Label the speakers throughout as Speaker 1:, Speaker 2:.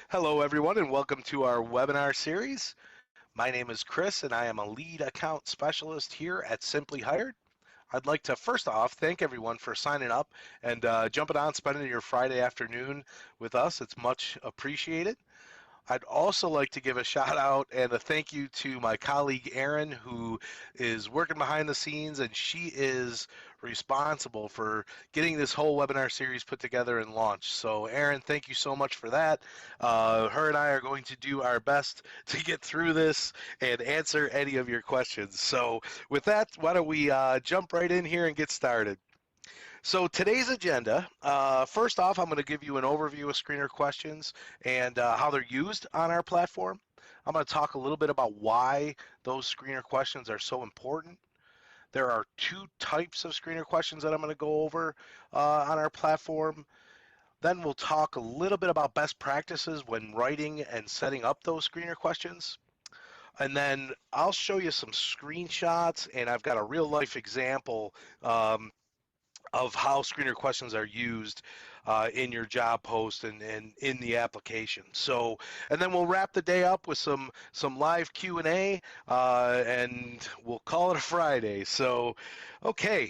Speaker 1: Hello, everyone, and welcome to our webinar series. My name is Chris, and I am a lead account specialist here at SimplyHired. I'd like to first off thank everyone for signing up and jumping on, spending your Friday afternoon with us. It's much appreciated. I'd also like to give a shout out and a thank you to my colleague Erin, who is working behind the scenes, and she is responsible for getting this whole webinar series put together and launched. So, Erin, thank you so much for that. Her and I are going to do our best to get through this and answer any of your questions. So, with that, why don't we jump right in here and get started? So today's agenda, first off, I'm going to give you an overview of screener questions and how they're used on our platform. I'm going to talk a little bit about why those screener questions are so important. There are two types of screener questions that I'm going to go over on our platform. Then we'll talk a little bit about best practices when writing and setting up those screener questions. And then I'll show you some screenshots, and I've got a real life example of how screener questions are used in your job post and in the application. So, and then we'll wrap the day up with some live Q&A, and we'll call it a Friday. So, okay,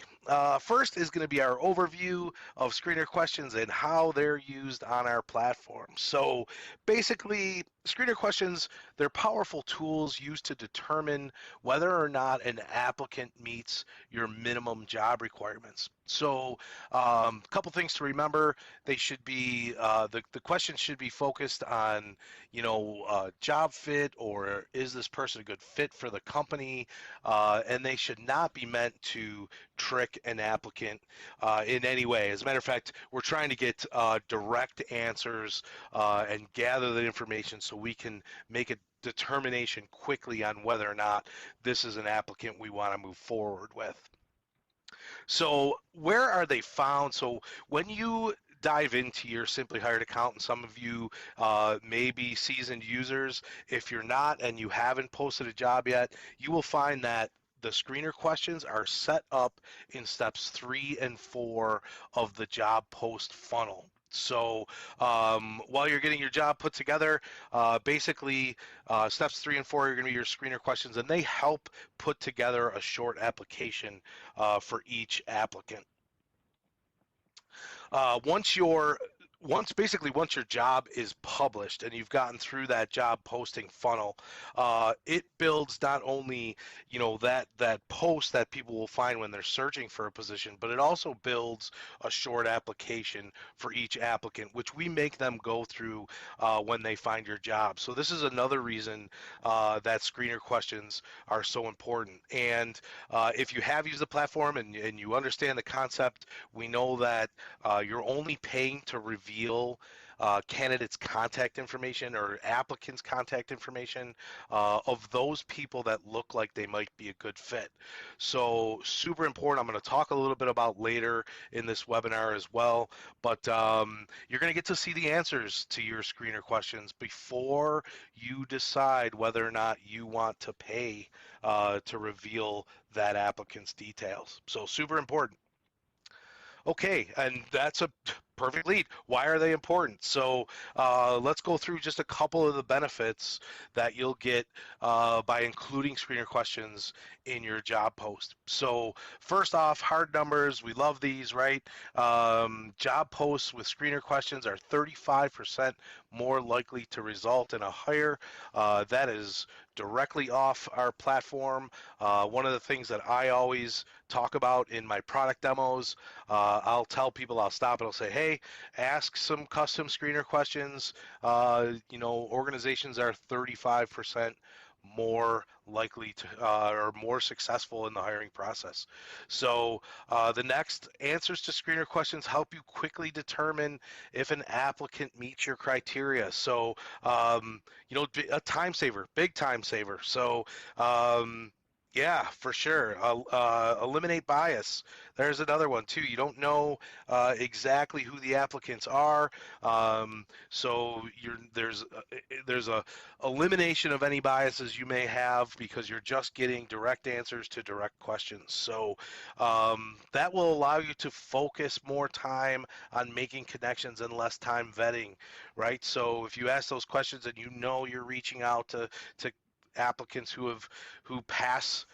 Speaker 1: first is going to be our overview of screener questions and how they're used on our platform. So, basically, screener questions, they're powerful tools used to determine whether or not an applicant meets your minimum job requirements. So, a couple things to remember. They should be the questions should be focused on, job fit, or is this person a good fit for the company, and they should not be meant to trick an applicant in any way. As a matter of fact, we're trying to get direct answers and gather the information so we can make a determination quickly on whether or not this is an applicant we want to move forward with. So where are they found? So when you dive into your SimplyHired account, and some of you may be seasoned users, if you're not and you haven't posted a job yet, you will find that the screener questions are set up in steps 3 and 4 of the job post funnel. So while you're getting your job put together, basically steps 3 and 4 are going to be your screener questions, and they help put together a short application for each applicant. Once your job is published and you've gotten through that job posting funnel, it builds not only that post that people will find when they're searching for a position, but it also builds a short application for each applicant, which we make them go through when they find your job. So this is another reason that screener questions are so important. And if you have used the platform and you understand the concept, we know that you're only paying to reveal candidates' contact information or applicants' contact information of those people that look like they might be a good fit. So super important. I'm going to talk a little bit about later in this webinar as well, but you're going to get to see the answers to your screener questions before you decide whether or not you want to pay to reveal that applicant's details. So super important. Okay, and that's a perfect lead. Why are they important? So let's go through just a couple of the benefits that you'll get by including screener questions in your job post. So first off, hard numbers. We love these, right? Job posts with screener questions are 35% more likely to result in a hire. That is directly off our platform. One of the things that I always talk about in my product demos, I'll tell people, I'll stop and I'll say, hey, ask some custom screener questions. Organizations are 35% more likely to or more successful in the hiring process. So the next, answers to screener questions help you quickly determine if an applicant meets your criteria. So a time saver, big time saver. So Yeah, for sure. Eliminate bias. There's another one too. You don't know exactly who the applicants are, so there's a elimination of any biases you may have because you're just getting direct answers to direct questions. So that will allow you to focus more time on making connections and less time vetting, right? So if you ask those questions and you know you're reaching out to applicants who pass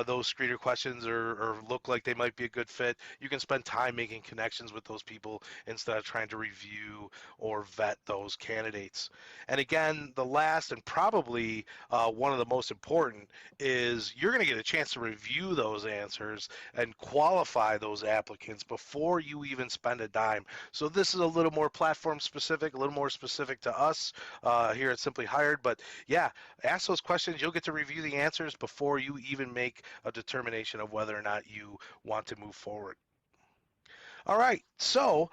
Speaker 1: those screener questions or look like they might be a good fit, you can spend time making connections with those people instead of trying to review or vet those candidates. And again, the last and probably one of the most important is you're going to get a chance to review those answers and qualify those applicants before you even spend a dime. So this is a little more platform specific, a little more specific to us here at Simply Hired. But yeah, ask those questions. You'll get to review the answers before you even make a determination of whether or not you want to move forward. All right, so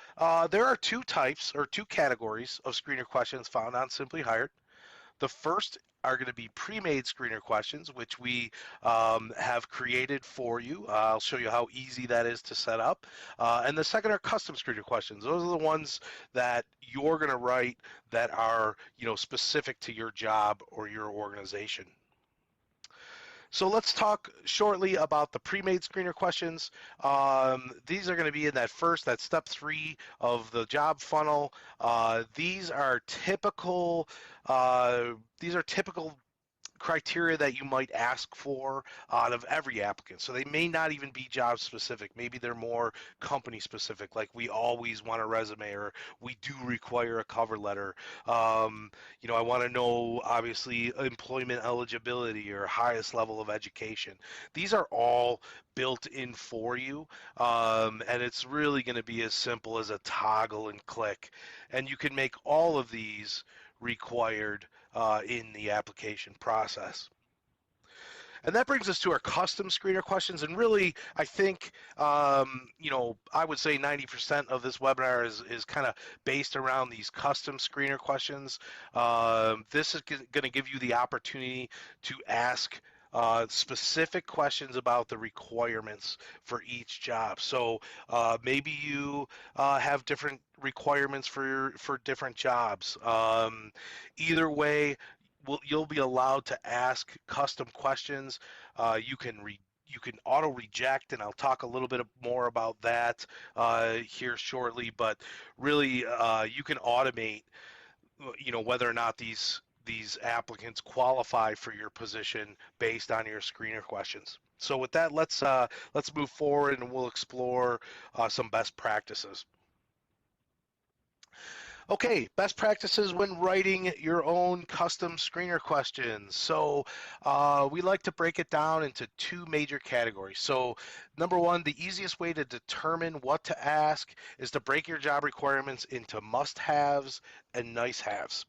Speaker 1: there are two types or two categories of screener questions found on Simply Hired. The first are going to be pre-made screener questions, which we have created for you. I'll show you how easy that is to set up. And the second are custom screener questions. Those are the ones that you're going to write that are, specific to your job or your organization. So let's talk shortly about the pre-made screener questions. These are going to be in that step 3 of the job funnel. These are typical. These are typical criteria that you might ask for out of every applicant. So they may not even be job specific. Maybe they're more company specific, like we always want a resume or we do require a cover letter. I want to know, obviously, employment eligibility or highest level of education. These are all built in for you, and it's really going to be as simple as a toggle and click. And you can make all of these required in the application process. And that brings us to our custom screener questions. And really, I think, I would say 90% of this webinar is kind of based around these custom screener questions. This is going to give you the opportunity to ask specific questions about the requirements for each job. So maybe you have different requirements for different jobs. Either way, you'll be allowed to ask custom questions. You can auto reject, and I'll talk a little bit more about that here shortly. But really, you can automate, whether or not these applicants qualify for your position based on your screener questions. So with that, let's move forward and we'll explore some best practices. Okay, best practices when writing your own custom screener questions. So we like to break it down into two major categories. So number one, the easiest way to determine what to ask is to break your job requirements into must-haves and nice-haves.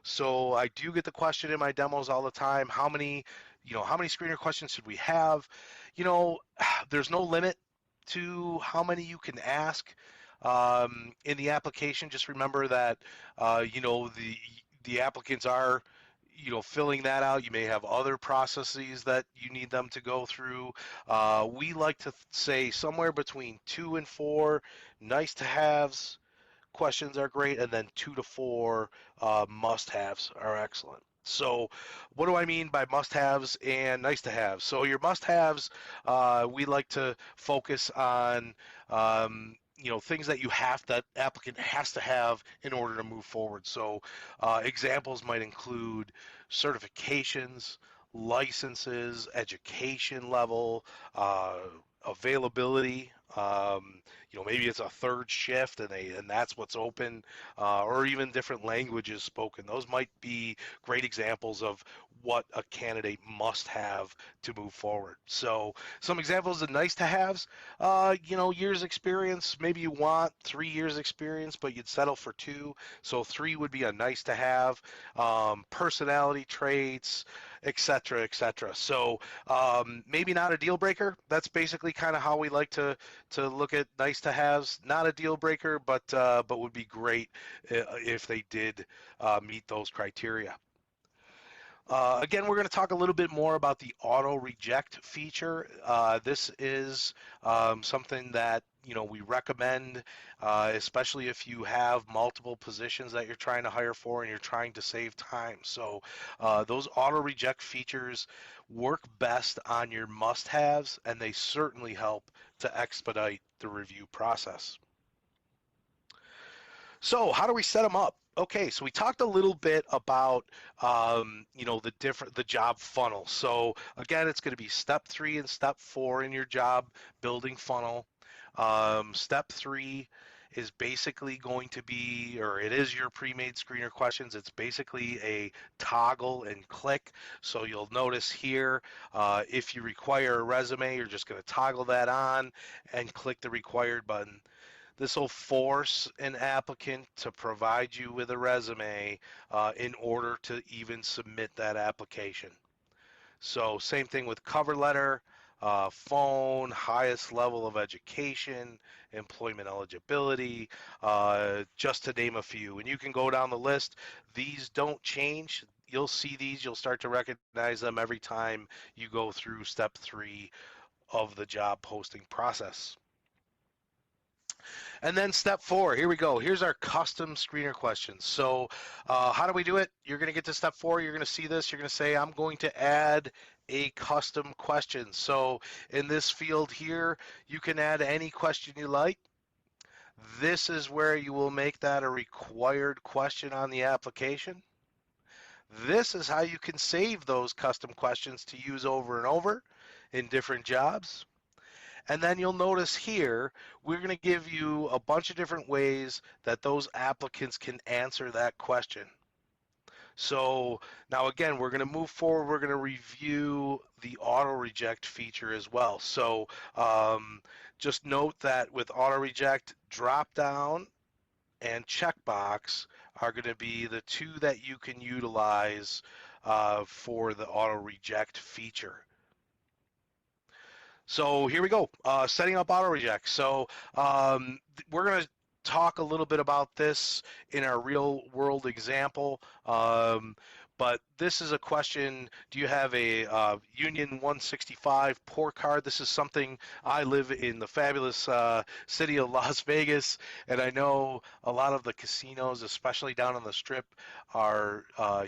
Speaker 1: So I do get the question in my demos all the time, how many screener questions should we have? There's no limit to how many you can ask in the application. Just remember that the applicants are filling that out. You may have other processes that you need them to go through. We like to say somewhere between 2 and 4 nice to haves questions are great, and then 2 to 4 must-haves are excellent. So what do I mean by must-haves and nice-to-haves? So your must-haves, we like to focus on things that applicant has to have in order to move forward. So examples might include certifications, licenses, education level, availability. Maybe it's a third shift and that's what's open, or even different languages spoken. Those might be great examples of what a candidate must have to move forward. So some examples of nice to haves, years experience. Maybe you want 3 years experience, but you'd settle for 2. So 3 would be a nice to have. Personality traits, etc., etc. So maybe not a deal breaker. That's basically kind of how we like to look at nice to haves. Not a deal breaker, but would be great if they did meet those criteria. Again, we're going to talk a little bit more about the auto reject feature. This is something that we recommend, especially if you have multiple positions that you're trying to hire for and you're trying to save time. So those auto reject features work best on your must-haves, and they certainly help to expedite the review process. So how do we set them up? Okay, so we talked a little bit about the job funnel. So again, it's going to be step 3 and step 4 in your job building funnel. Step 3 is basically going to be, or it is your pre-made screener questions. It's basically a toggle and click. So you'll notice here, if you require a resume, you're just going to toggle that on and click the required button. This will force an applicant to provide you with a resume in order to even submit that application. So same thing with cover letter, phone, highest level of education, employment eligibility, just to name a few. And you can go down the list. These don't change. You'll see these. You'll start to recognize them every time you go through step 3 of the job posting process. And then step 4, here we go. Here's our custom screener questions. So how do we do it? You're going to get to step 4. You're going to see this. You're going to say, I'm going to add a custom question. So in this field here, you can add any question you like. This is where you will make that a required question on the application. This is how you can save those custom questions to use over and over in different jobs. And then you'll notice here, we're going to give you a bunch of different ways that those applicants can answer that question. So now again, we're going to move forward. We're going to review the auto reject feature as well. So just note that with auto reject, drop down and checkbox are going to be the two that you can utilize for the auto reject feature. So here we go, setting up auto reject. So we're going to talk a little bit about this in our real world example. But this is a question, do you have a Union 165 port card? This is something, I live in the fabulous city of Las Vegas, and I know a lot of the casinos, especially down on the Strip, are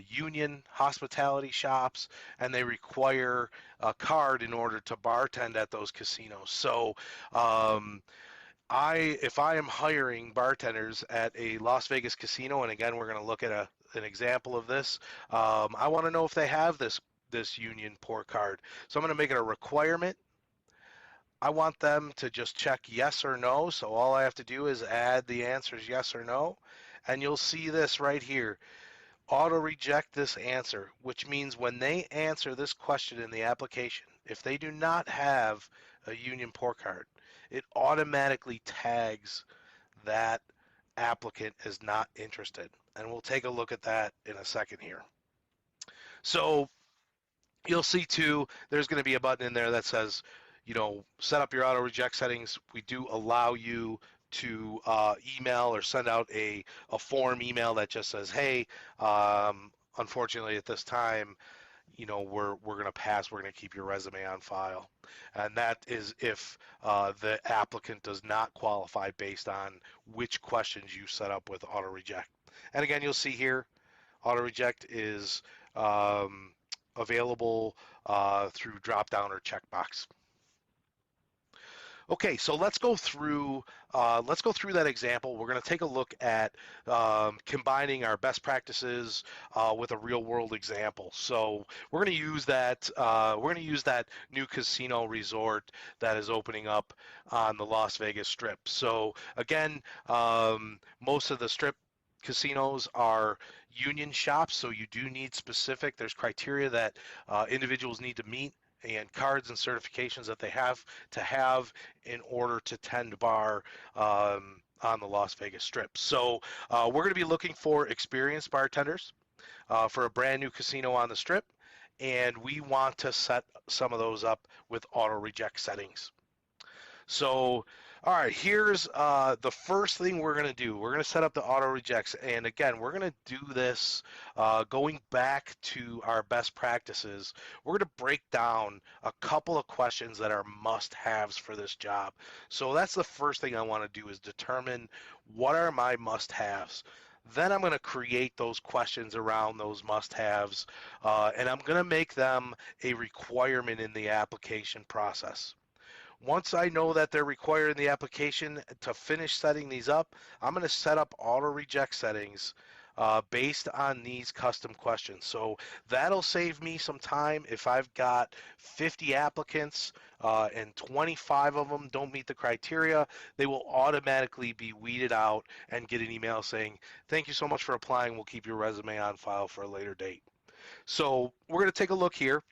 Speaker 1: union hospitality shops, and they require a card in order to bartend at those casinos. So if I am hiring bartenders at a Las Vegas casino, and again, we're going to look at an example of this, I want to know if they have this union port card. So I'm going to make it a requirement. I want them to just check yes or no. So all I have to do is add the answers yes or no. And you'll see this right here. Auto reject this answer, which means when they answer this question in the application, if they do not have a union port card, it automatically tags that applicant as not interested. And we'll take a look at that in a second here. So you'll see too, there's going to be a button in there that says, set up your auto reject settings. We do allow you to email or send out a form email that just says, hey, unfortunately at this time, we're going to pass, we're going to keep your resume on file. And that is if the applicant does not qualify based on which questions you set up with auto reject. And again, you'll see here, auto reject is available through drop down or checkbox. Okay, so let's go through that example. We're going to take a look at combining our best practices with a real-world example. So we're going to use that. We're going to use that new casino resort that is opening up on the Las Vegas Strip. So again, most of the Strip casinos are union shops, so you do need specific. There's criteria that individuals need to meet, and cards and certifications that they have to have in order to tend bar on the Las Vegas Strip. So we're going to be looking for experienced bartenders for a brand new casino on the Strip, and we want to set some of those up with auto reject settings. So All right, here's the first thing we're going to do. We're going to set up the auto rejects. And again, we're going to do this going back to our best practices. We're going to break down a couple of questions that are must-haves for this job. So that's the first thing I want to do is determine what are my must-haves. Then I'm going to create those questions around those must-haves, and I'm going to make them a requirement in the application process. Once I know that they're required in the application to finish setting these up, I'm going to set up auto reject settings based on these custom questions. So that'll save me some time if I've got 50 applicants and 25 of them don't meet the criteria. They will automatically be weeded out and get an email saying, thank you so much for applying. We'll keep your resume on file for a later date. So we're going to take a look here.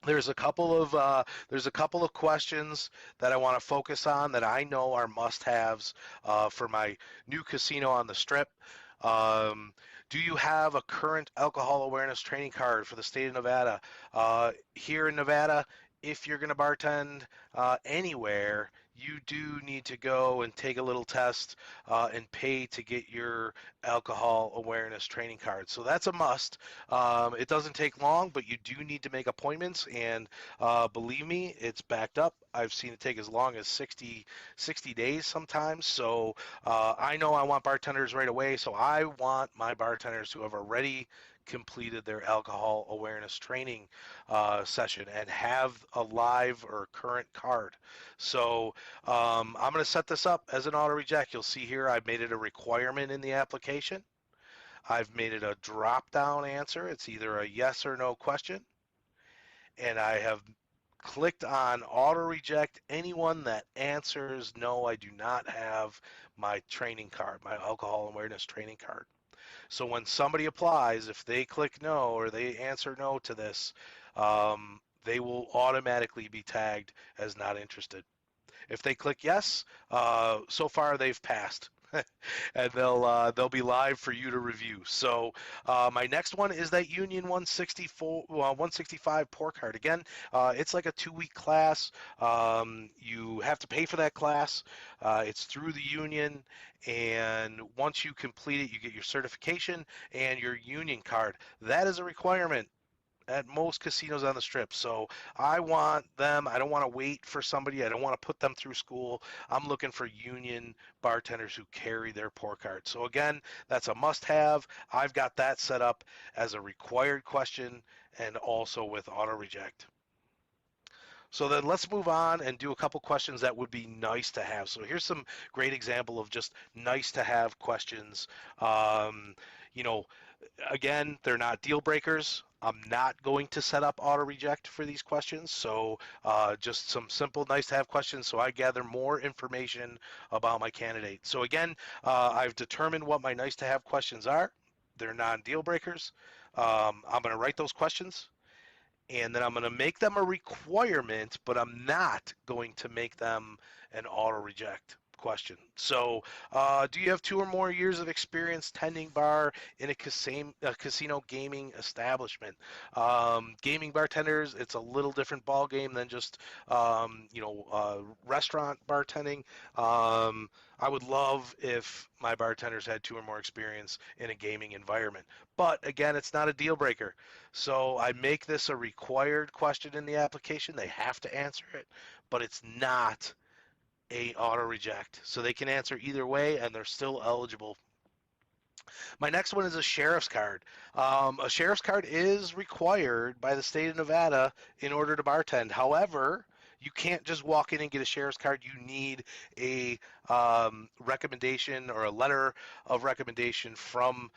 Speaker 1: There's a couple of questions that I want to focus on that I know are must-haves for my new casino on the Strip. Um, do you have a current alcohol awareness training card for the state of Nevada? Here in Nevada, if you're going to bartend anywhere, you do need to go and take a little test and pay to get your alcohol awareness training card. So that's a must. It doesn't take long, but you do need to make appointments, and believe me, it's backed up. I've seen it take as long as 60 days sometimes. So I know I want bartenders right away, so I want my bartenders who have already completed their alcohol awareness training session and have a live or current card. So I'm going to set this up as an auto reject. You'll see here I've made it a requirement in the application. I've made it a drop down answer. It's either a yes or no question. And I have clicked on auto reject anyone that answers no, I do not have my training card, my alcohol awareness training card. So when somebody applies, if they click no or they answer no to this, they will automatically be tagged as not interested. If they click yes, so far they've passed. And they'll be live for you to review. So my next one is that Union 165 Pour Card. Again, it's like a 2-week class. You have to pay for that class. It's through the union, and once you complete it, you get your certification and your union card. That is a requirement at most casinos on the Strip. So I want them. I don't want to wait for somebody. I don't want to put them through school. I'm looking for union bartenders who carry their pour card. So again, that's a must-have. I've got that set up as a required question and also with auto reject. So then let's move on and do a couple questions that would be nice to have. So here's some great example of just nice to have questions. You know, again, they're not deal breakers. I'm not going to set up auto reject for these questions. So just some simple nice to have questions so I gather more information about my candidate. So again, I've determined what my nice to have questions are. They're non-deal breakers. I'm going to write those questions, and then I'm going to make them a requirement, but I'm not going to make them an auto reject question. So, do you have 2 or more years of experience tending bar in a casino gaming establishment? Gaming bartenders, it's a little different ball game than just restaurant bartending. I would love if my bartenders had 2 or more experience in a gaming environment, but again, it's not a deal breaker. So I make this a required question in the application. They have to answer it, but it's not a auto reject. So they can answer either way and they're still eligible. My next one is a sheriff's card. A sheriff's card is required by the state of Nevada in order to bartend. However, you can't just walk in and get a sheriff's card. You need a recommendation or a letter of recommendation from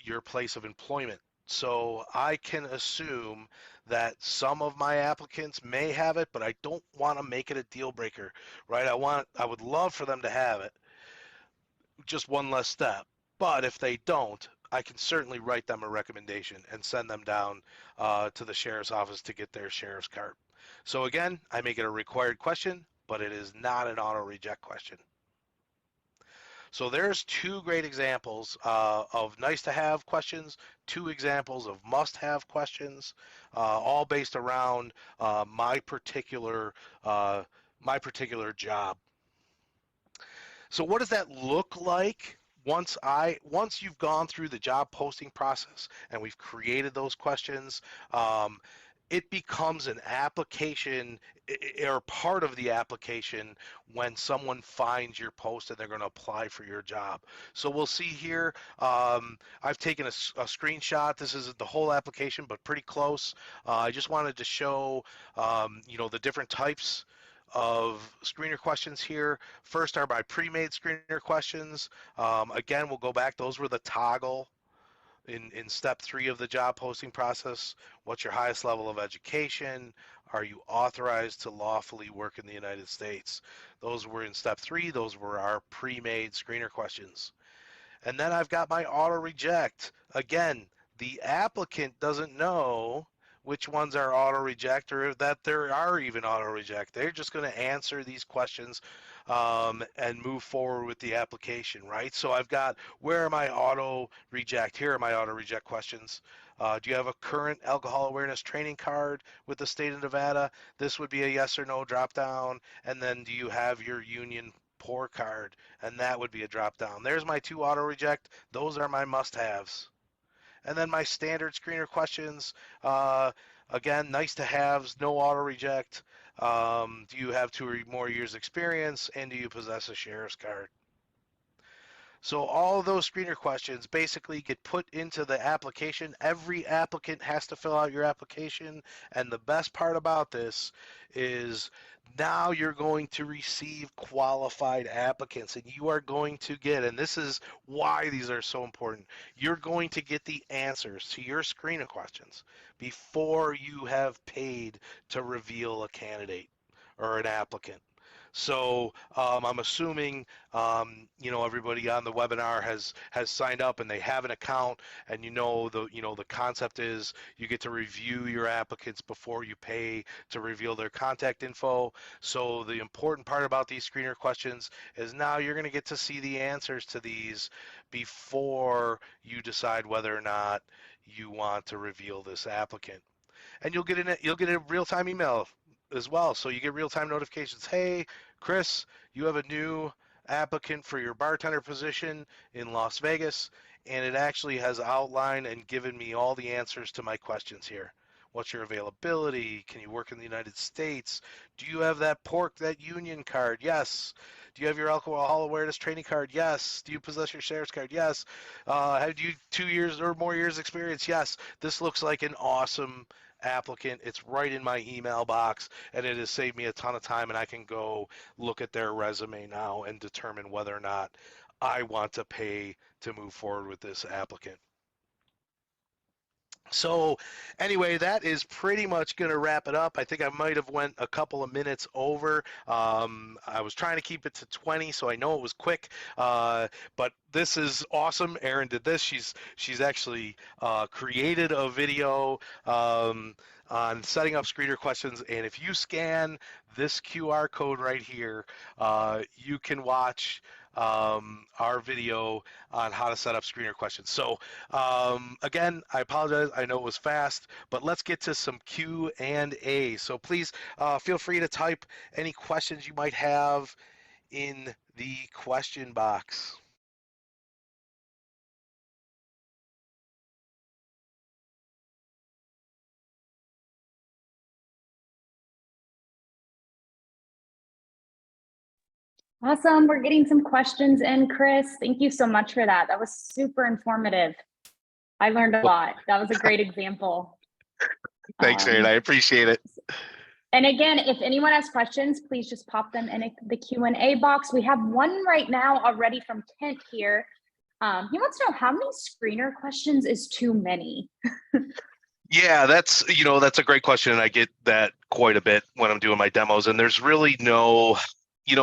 Speaker 1: your place of employment. So I can assume that some of my applicants may have it, but I don't want to make it a deal breaker, right? I would love for them to have it. Just one less step. But if they don't, I can certainly write them a recommendation and send them down to the sheriff's office to get their sheriff's card. So again, I make it a required question, but it is not an auto reject question. So there's 2 great examples of nice to have questions, 2 examples of must have questions, all based around my particular my particular job. So what does that look like once you've gone through the job posting process and we've created those questions? It becomes an application or part of the application when someone finds your post and they're going to apply for your job. So we'll see here. I've taken a screenshot. This isn't the whole application, but pretty close. I just wanted to show, the different types of screener questions here. First are my pre-made screener questions. Again, we'll go back. Those were the toggle in step 3 of the job posting process. What's your highest level of education? Are you authorized to lawfully work in the United States? Those were in step 3. Those were our pre-made screener questions. And then I've got my auto reject. Again, the applicant doesn't know which ones are auto reject or that there are even auto reject. They're just going to answer these questions and move forward with the application, right? So I've got, where are my auto reject? Here are my auto reject questions. Do you have a current alcohol awareness training card with the state of Nevada? This would be a yes or no drop down. And then do you have your union poor card? And that would be a drop down. There's my 2 auto reject. Those are my must haves. And then my standard screener questions, again, nice to haves, no auto reject. Do you have 2 or more years experience, and do you possess a sheriff's card? So all of those screener questions basically get put into the application. Every applicant has to fill out your application. And the best part about this is now you're going to receive qualified applicants, and you are going to get, and this is why these are so important, you're going to get the answers to your screener questions before you have paid to reveal a candidate or an applicant. So I'm assuming everybody on the webinar has signed up and they have an account, and the concept is you get to review your applicants before you pay to reveal their contact info. So the important part about these screener questions is now you're going to get to see the answers to these before you decide whether or not you want to reveal this applicant. And you'll get a real-time email as well. So you get real-time notifications. Hey, Chris, you have a new applicant for your bartender position in Las Vegas, and it actually has outlined and given me all the answers to my questions here. What's your availability? Can you work in the United States? Do you have that union card? Yes. Do you have your alcohol awareness training card? Yes. Do you possess your sheriff's card? Yes. Have you 2 years or more years experience? Yes. This looks like an awesome applicant. It's right in my email box, and it has saved me a ton of time, and I can go look at their resume now and determine whether or not I want to pay to move forward with this applicant. So anyway, that is pretty much going to wrap it up. I think I might have went a couple of minutes over. I was trying to keep it to 20, so I know it was quick. But this is awesome. Erin did this. She's actually created a video on setting up screener questions. And if you scan this QR code right here, you can watch our video on how to set up screener questions. So again, I apologize. I know it was fast, but let's get to some Q&A. So please feel free to type any questions you might have in the question box.
Speaker 2: Awesome. We're getting some questions in, Chris. Thank you so much for that. That was super informative. I learned a lot. That was a great example.
Speaker 1: Thanks, Erin. I appreciate it.
Speaker 2: And again, if anyone has questions, please just pop them in the Q&A box. We have one right now already from Kent here. He wants to know, how many screener questions is too many?
Speaker 1: Yeah, that's a great question, and I get that quite a bit when I'm doing my demos. And there's really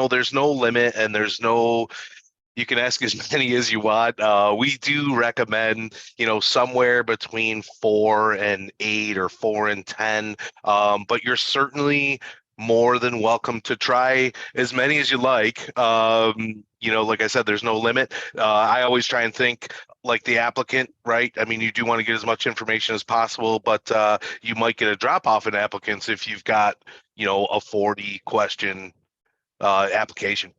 Speaker 1: there's no limit, and you can ask as many as you want. We do recommend, somewhere between 4 and 8 or 4 and 10. But you're certainly more than welcome to try as many as you like. Like I said, there's no limit. I always try and think like the applicant, right? I mean, you do want to get as much information as possible, but you might get a drop off in applicants if you've got, a 40 question application.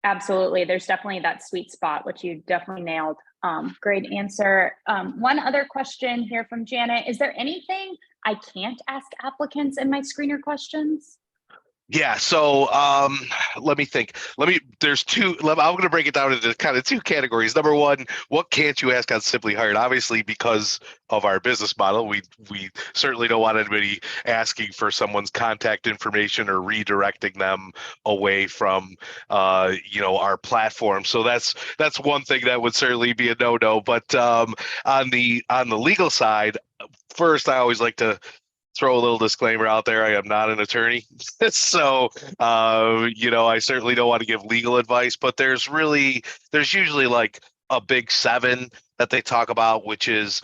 Speaker 2: Absolutely. There's definitely that sweet spot, which you definitely nailed. Great answer. One other question here from Janet. Is there anything I can't ask applicants in my screener questions?
Speaker 1: Yeah, so let me think. There's two. I'm going to break it down into kind of two categories. Number one, what can't you ask on SimplyHired? Obviously, because of our business model, we certainly don't want anybody asking for someone's contact information or redirecting them away from our platform. So that's one thing that would certainly be a no-no. But on the legal side, first, I always like to throw a little disclaimer out there. I am not an attorney. So, I certainly don't want to give legal advice, but there's usually like a big seven that they talk about, which is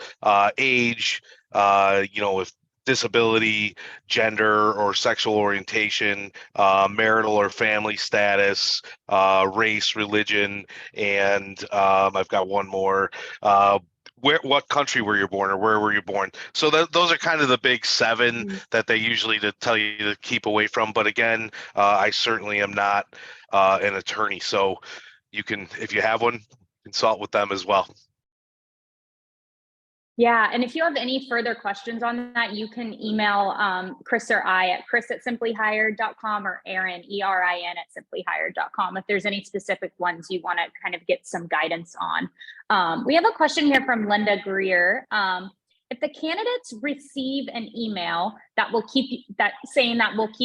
Speaker 1: age, if disability, gender or sexual orientation, marital or family status, race, religion, and I've got one more. What country were you born, or where were you born? So those are kind of the big seven that they usually tell you to keep away from. But again, I certainly am not an attorney, so you can, if you have one, consult with them as well.
Speaker 2: Yeah, and if you have any further questions on that, you can email Chris or I at chris@simplyhired.com or Erin, ERIN, at simplyhired.com if there's any specific ones you want to kind of get some guidance on. We have a question here from Linda Greer. If the candidates receive an email that will keep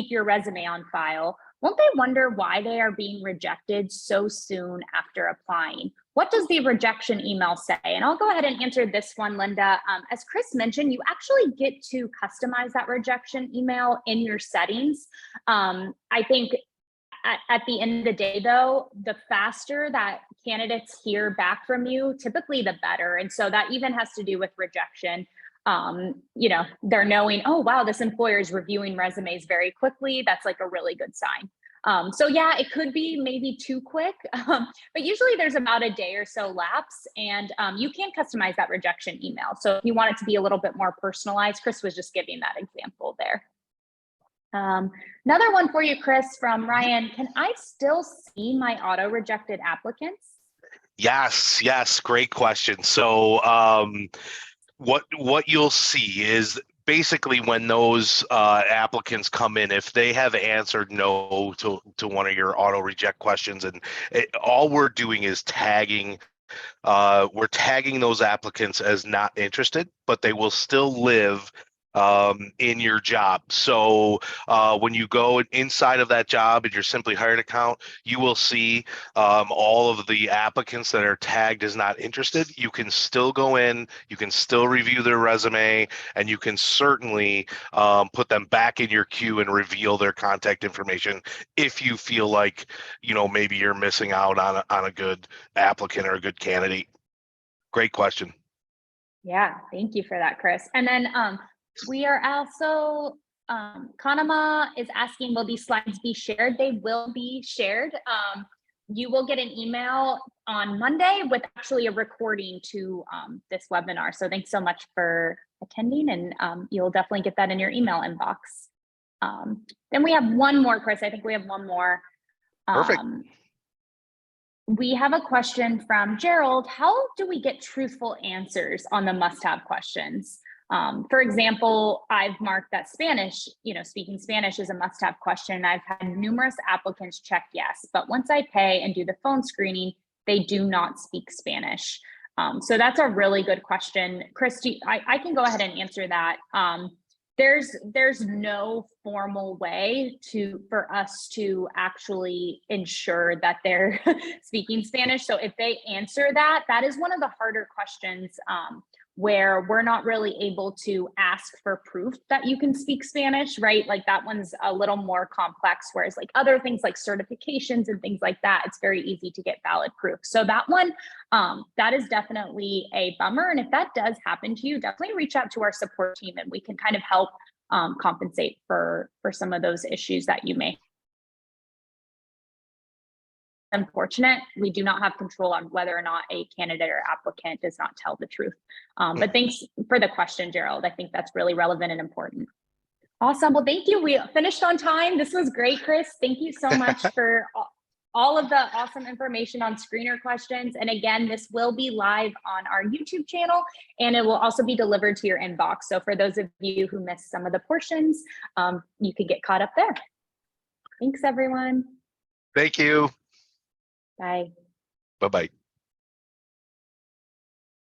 Speaker 2: your resume on file, won't they wonder why they are being rejected so soon after applying? What does the rejection email say? And I'll go ahead and answer this one, Linda. As Chris mentioned, you actually get to customize that rejection email in your settings. I think at the end of the day, though, the faster that candidates hear back from you, typically the better. And so that even has to do with rejection. They're knowing, oh, wow, this employer is reviewing resumes very quickly. That's like a really good sign. So yeah, it could be maybe too quick, but usually there's about a day or so lapse, and you can customize that rejection email. So if you want it to be a little bit more personalized, Chris was just giving that example there. Another one for you, Chris, from Ryan. Can I still see my auto-rejected applicants?
Speaker 1: Yes, great question. So what you'll see is basically when those applicants come in, if they have answered no to one of your auto reject questions, and all we're doing is tagging those applicants as not interested, but they will still live in your job. So when you go inside of that job in your SimplyHired account, you will see all of the applicants that are tagged as not interested. You can still go in, you can still review their resume, and you can certainly put them back in your queue and reveal their contact information if you feel like maybe you're missing out on a good applicant or a good candidate. Great question.
Speaker 2: Yeah, thank you for that, Chris. And then we are also, Kanama is asking, will these slides be shared? They will be shared. You will get an email on Monday with actually a recording to this webinar. So thanks so much for attending, and you'll definitely get that in your email inbox. Then we have one more, Chris. I think we have one more.
Speaker 1: Perfect.
Speaker 2: We have a question from Gerald. How do we get truthful answers on the must-have questions? For example, I've marked that Spanish, speaking Spanish is a must-have question. I've had numerous applicants check yes, but once I pay and do the phone screening, they do not speak Spanish. So that's a really good question. Chris, I can go ahead and answer that. There's no formal way for us to actually ensure that they're speaking Spanish. So if they answer that is one of the harder questions where we're not really able to ask for proof that you can speak Spanish, right? Like that one's a little more complex, whereas like other things like certifications and things like that, it's very easy to get valid proof. So that one, that is definitely a bummer. And if that does happen to you, definitely reach out to our support team and we can kind of help compensate for some of those issues that you may. Unfortunate, we do not have control on whether or not a candidate or applicant does not tell the truth. But thanks for the question, Gerald. I think that's really relevant and important. Awesome. Well, thank you. We finished on time. This was great, Chris. Thank you so much for all of the awesome information on screener questions. And again, this will be live on our YouTube channel, and it will also be delivered to your inbox. So for those of you who missed some of the portions, you could get caught up there. Thanks, everyone.
Speaker 1: Thank you.
Speaker 2: Bye.
Speaker 1: Bye-bye.